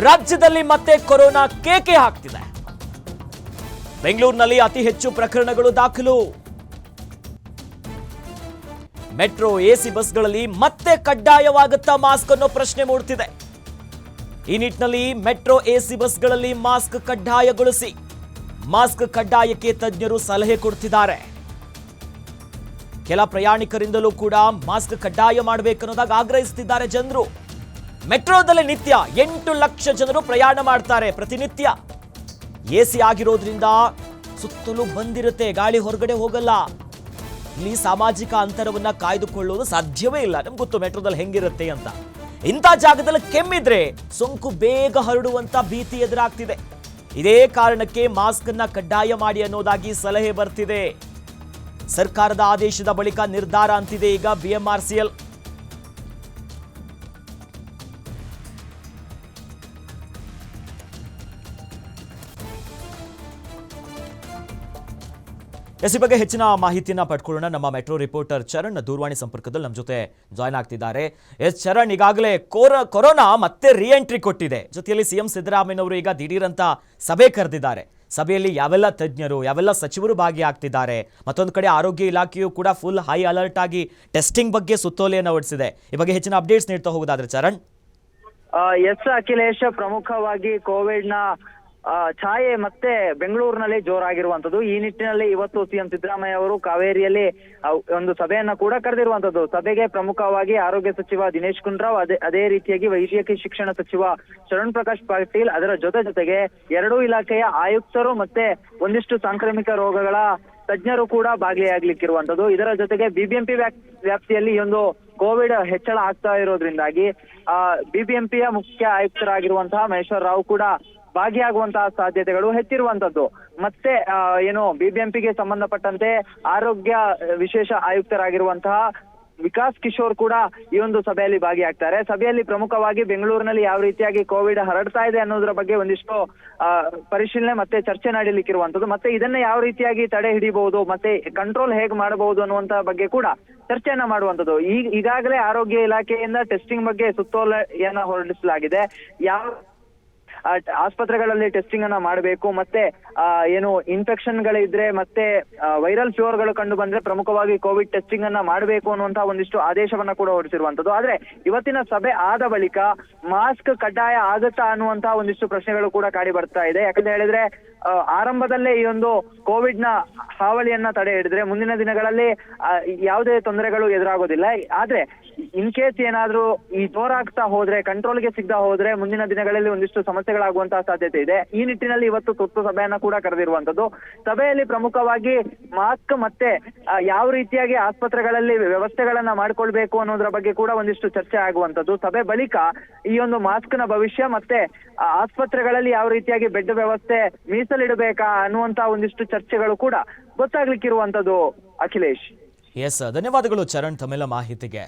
ರಾಜ್ಯದಲ್ಲಿ ಮತ್ತೆ ಕೊರೋನಾ ಕೇಕೆ ಹಾಕ್ತಿದೆ. ಬೆಂಗಳೂರಿನಲ್ಲಿ ಅತಿ ಹೆಚ್ಚು ಪ್ರಕರಣಗಳು ದಾಖಲು. ಮೆಟ್ರೋ ಎಸಿ ಬಸ್ಗಳಲ್ಲಿ ಮತ್ತೆ ಕಡ್ಡಾಯವಾಗುತ್ತಾ ಮಾಸ್ಕ್ ಅನ್ನೋ ಪ್ರಶ್ನೆ ಮೂಡುತ್ತಿದೆ. ಈ ನಿಟ್ಟಿನಲ್ಲಿ ಮೆಟ್ರೋ ಎಸಿ ಬಸ್ಗಳಲ್ಲಿ ಮಾಸ್ಕ್ ಕಡ್ಡಾಯಗೊಳಿಸಿ. ಮಾಸ್ಕ್ ಕಡ್ಡಾಯಕ್ಕೆ ತಜ್ಞರು ಸಲಹೆ ಕೊಡ್ತಿದ್ದಾರೆ. ಕೆಲ ಪ್ರಯಾಣಿಕರಿಂದಲೂ ಕೂಡ ಮಾಸ್ಕ್ ಕಡ್ಡಾಯ ಮಾಡಬೇಕನ್ನೋದಾಗ ಆಗ್ರಹಿಸುತ್ತಿದ್ದಾರೆ ಜನರು. ಮೆಟ್ರೋದಲ್ಲಿ ನಿತ್ಯ 8 ಲಕ್ಷ ಜನರು ಪ್ರಯಾಣ ಮಾಡ್ತಾರೆ ಪ್ರತಿನಿತ್ಯ. ಎಸಿ ಆಗಿರೋದ್ರಿಂದ ಸುತ್ತಲೂ ಬಂದಿರುತ್ತೆ, ಗಾಳಿ ಹೊರಗಡೆ ಹೋಗಲ್ಲ. ಇಲ್ಲಿ ಸಾಮಾಜಿಕ ಅಂತರವನ್ನ ಕಾಯ್ದುಕೊಳ್ಳೋದು ಸಾಧ್ಯವೇ ಇಲ್ಲ. ನಮ್ಗೆ ಗೊತ್ತು ಮೆಟ್ರೋದಲ್ಲಿ ಹೆಂಗಿರುತ್ತೆ ಅಂತ. ಇಂಥ ಜಾಗದಲ್ಲಿ ಕೆಮ್ಮಿದ್ರೆ ಸೋಂಕು ಬೇಗ ಹರಡುವಂತ ಭೀತಿ ಎದುರಾಗ್ತಿದೆ. ಇದೇ ಕಾರಣಕ್ಕೆ ಮಾಸ್ಕ್ ಅನ್ನ ಕಡ್ಡಾಯ ಮಾಡಿ ಅನ್ನೋದಾಗಿ ಸಲಹೆ ಬರ್ತಿದೆ. ಸರ್ಕಾರದ ಆದೇಶದ ಬಳಿಕ ನಿರ್ಧಾರ ಅಂತಿದೆ ಈಗ ಬಿಎಂಆರ್ಸಿಎಲ್. ಈ ಬಗ್ಗೆ ಹೆಚ್ಚಿನ ಮಾಹಿತಿಯನ್ನ ಪಡ್ಕೊಳ್ಳೋಣ. ನಮ್ಮ ಮೆಟ್ರೋ ರಿಪೋರ್ಟರ್ ಚರಣ್ ದೂರವಾಣಿ ಸಂಪರ್ಕದಲ್ಲಿ ನಮ್ಮ ಜೊತೆ ಜಾಯ್ನ್ ಆಗ್ತಿದ್ದಾರೆ. ಚರಣ್, ಈಗಾಗಲೇ ಕೊರೋನಾ ಮತ್ತೆ ರಿ ಎಂಟ್ರಿ ಕೊಟ್ಟಿದೆ. ಜೊತೆಯಲ್ಲಿ ಸಿಎಂ ಸಿದ್ದರಾಮಯ್ಯನವರು ಈಗ ದಿಢೀರಂತ ಸಭೆ ಕರೆದಿದ್ದಾರೆ. ಸಭೆಯಲ್ಲಿ ಯಾವೆಲ್ಲ ತಜ್ಞರು, ಯಾವೆಲ್ಲ ಸಚಿವರು ಭಾಗಿಯಾಗ್ತಿದ್ದಾರೆ. ಮತ್ತೊಂದು ಕಡೆ ಆರೋಗ್ಯ ಇಲಾಖೆಯು ಕೂಡ ಫುಲ್ ಹೈ ಅಲರ್ಟ್ ಆಗಿ ಟೆಸ್ಟಿಂಗ್ ಬಗ್ಗೆ ಸುತ್ತೋಲೆಯನ್ನು ಹೊರಡಿಸಿದೆ. ಈ ಬಗ್ಗೆ ಹೆಚ್ಚಿನ ಅಪ್ಡೇಟ್ಸ್ ನೀಡ್ತಾ ಹೋಗೋದಾದ್ರೆ ಚರಣ್. ಎಸ್ ಅಖಿಲೇಶ್, ಪ್ರಮುಖವಾಗಿ ಕೋವಿಡ್ ನ ಛಾಯೆ ಮತ್ತೆ ಬೆಂಗಳೂರಿನಲ್ಲಿ ಜೋರಾಗಿರುವಂತದ್ದು. ಈ ನಿಟ್ಟಿನಲ್ಲಿ ಇವತ್ತು ಸಿಎಂ ಸಿದ್ದರಾಮಯ್ಯ ಅವರು ಕಾವೇರಿಯಲ್ಲಿ ಒಂದು ಸಭೆಯನ್ನ ಕೂಡ ಕರೆದಿರುವಂತದ್ದು. ಸಭೆಗೆ ಪ್ರಮುಖವಾಗಿ ಆರೋಗ್ಯ ಸಚಿವ ದಿನೇಶ್ ಗುಂಡೂರಾವ್, ಅದೇ ರೀತಿಯಾಗಿ ವೈದ್ಯಕೀಯ ಶಿಕ್ಷಣ ಸಚಿವ ಶರಣ್ ಪ್ರಕಾಶ್ ಪಾಟೀಲ್, ಅದರ ಜೊತೆಗೆ ಎರಡೂ ಇಲಾಖೆಯ ಆಯುಕ್ತರು ಮತ್ತೆ ಒಂದಿಷ್ಟು ಸಾಂಕ್ರಾಮಿಕ ರೋಗಗಳ ತಜ್ಞರು ಕೂಡ ಭಾಗಿಯಾಗ್ಲಿಕ್ಕಿರುವಂತದ್ದು. ಇದರ ಜೊತೆಗೆ ಬಿಬಿಎಂಪಿ ವ್ಯಾಪ್ತಿಯಲ್ಲಿ ಈ ಒಂದು ಕೋವಿಡ್ ಹೆಚ್ಚಳ ಆಗ್ತಾ ಇರೋದ್ರಿಂದಾಗಿ ಬಿಬಿಎಂಪಿಯ ಮುಖ್ಯ ಆಯುಕ್ತರಾಗಿರುವಂತಹ ಮಹೇಶ್ವರ ರಾವ್ ಕೂಡ ಭಾಗಿಯಾಗುವಂತಹ ಸಾಧ್ಯತೆಗಳು ಹೆಚ್ಚಿರುವಂತದ್ದು. ಮತ್ತೆ ಬಿಬಿಎಂಪಿಗೆ ಸಂಬಂಧಪಟ್ಟಂತೆ ಆರೋಗ್ಯ ವಿಶೇಷ ಆಯುಕ್ತರಾಗಿರುವಂತಹ ವಿಕಾಸ್ ಕಿಶೋರ್ ಕೂಡ ಈ ಒಂದು ಸಭೆಯಲ್ಲಿ ಭಾಗಿಯಾಗ್ತಾರೆ. ಸಭೆಯಲ್ಲಿ ಪ್ರಮುಖವಾಗಿ ಬೆಂಗಳೂರಿನಲ್ಲಿ ಯಾವ ರೀತಿಯಾಗಿ ಕೋವಿಡ್ ಹರಡ್ತಾ ಇದೆ ಅನ್ನೋದ್ರ ಬಗ್ಗೆ ಒಂದಿಷ್ಟು ಪರಿಶೀಲನೆ ಮತ್ತೆ ಚರ್ಚೆ ನಡೆಯಲಿಕ್ಕಿರುವಂತದ್ದು. ಮತ್ತೆ ಇದನ್ನ ಯಾವ ರೀತಿಯಾಗಿ ತಡೆ ಹಿಡಿಬಹುದು, ಮತ್ತೆ ಕಂಟ್ರೋಲ್ ಹೇಗೆ ಮಾಡಬಹುದು ಅನ್ನುವಂತ ಬಗ್ಗೆ ಕೂಡ ಚರ್ಚೆಯನ್ನ ಮಾಡುವಂತದ್ದು. ಈಗಾಗಲೇ ಆರೋಗ್ಯ ಇಲಾಖೆಯಿಂದ ಟೆಸ್ಟಿಂಗ್ ಬಗ್ಗೆ ಸುತ್ತೋಲೆಯನ್ನ ಹೊರಡಿಸಲಾಗಿದೆ. ಯಾವ ಆಸ್ಪತ್ರೆಗಳಲ್ಲಿ ಟೆಸ್ಟಿಂಗ್ ಅನ್ನ ಮಾಡಬೇಕು, ಮತ್ತೆ ಇನ್ಫೆಕ್ಷನ್ ಗಳಿದ್ರೆ ಮತ್ತೆ ವೈರಲ್ ಫೀವರ್ ಗಳು ಕಂಡು ಬಂದ್ರೆ ಪ್ರಮುಖವಾಗಿ ಕೋವಿಡ್ ಟೆಸ್ಟಿಂಗ್ ಅನ್ನ ಮಾಡಬೇಕು ಅನ್ನುವಂತಹ ಒಂದಿಷ್ಟು ಆದೇಶವನ್ನ ಕೂಡ ಹೊರಡಿಸಿರುವಂತದ್ದು. ಆದ್ರೆ ಇವತ್ತಿನ ಸಭೆ ಆದ ಬಳಿಕ ಮಾಸ್ಕ್ ಕಡ್ಡಾಯ ಆಗುತ್ತಾ ಅನ್ನುವಂತಹ ಒಂದಿಷ್ಟು ಪ್ರಶ್ನೆಗಳು ಕೂಡ ಕಾಡಿ ಬರ್ತಾ ಇದೆ. ಯಾಕಂತ ಹೇಳಿದ್ರೆ ಆರಂಭದಲ್ಲೇ ಈ ಒಂದು ಕೋವಿಡ್ ನ ಹಾವಳಿಯನ್ನ ತಡೆ ಹಿಡಿದ್ರೆ ಮುಂದಿನ ದಿನಗಳಲ್ಲಿ ಯಾವುದೇ ತೊಂದರೆಗಳು ಎದುರಾಗೋದಿಲ್ಲ. ಆದ್ರೆ ಇನ್ ಕೇಸ್ ಏನಾದ್ರೂ ಈ ಜೋರಾಗ್ತಾ ಹೋದ್ರೆ, ಕಂಟ್ರೋಲ್ಗೆ ಸಿಗದ ಹೋದ್ರೆ ಮುಂದಿನ ದಿನಗಳಲ್ಲಿ ಒಂದಿಷ್ಟು ಸಮಸ್ಯೆಗಳಾಗುವಂತಹ ಸಾಧ್ಯತೆ ಇದೆ. ಈ ನಿಟ್ಟಿನಲ್ಲಿ ಇವತ್ತು ತುರ್ತು ಸಭೆಯನ್ನ ಕೂಡ ಕರೆದಿರುವಂತದ್ದು. ಸಭೆಯಲ್ಲಿ ಪ್ರಮುಖವಾಗಿ ಮಾಸ್ಕ್ ಮತ್ತೆ ಯಾವ ರೀತಿಯಾಗಿ ಆಸ್ಪತ್ರೆಗಳಲ್ಲಿ ವ್ಯವಸ್ಥೆಗಳನ್ನ ಮಾಡ್ಕೊಳ್ಬೇಕು ಅನ್ನೋದ್ರ ಬಗ್ಗೆ ಕೂಡ ಒಂದಿಷ್ಟು ಚರ್ಚೆ ಆಗುವಂತದ್ದು. ಸಭೆ ಬಳಿಕ ಈ ಒಂದು ಮಾಸ್ಕ್ ನ ಭವಿಷ್ಯ ಮತ್ತೆ ಆಸ್ಪತ್ರೆಗಳಲ್ಲಿ ಯಾವ ರೀತಿಯಾಗಿ ಬೆಡ್ ವ್ಯವಸ್ಥೆ ಮೀಸಲಿಡಬೇಕಾ ಅನ್ನುವಂತ ಒಂದಿಷ್ಟು ಚರ್ಚೆಗಳು ಕೂಡ ಗೊತ್ತಾಗ್ಲಿಕ್ಕಿರುವಂತದ್ದು. ಅಖಿಲೇಶ್, ಎಸ್, ಧನ್ಯವಾದಗಳು ಚರಣ್ ತಮ್ಮೆಲ್ಲ ಮಾಹಿತಿಗೆ.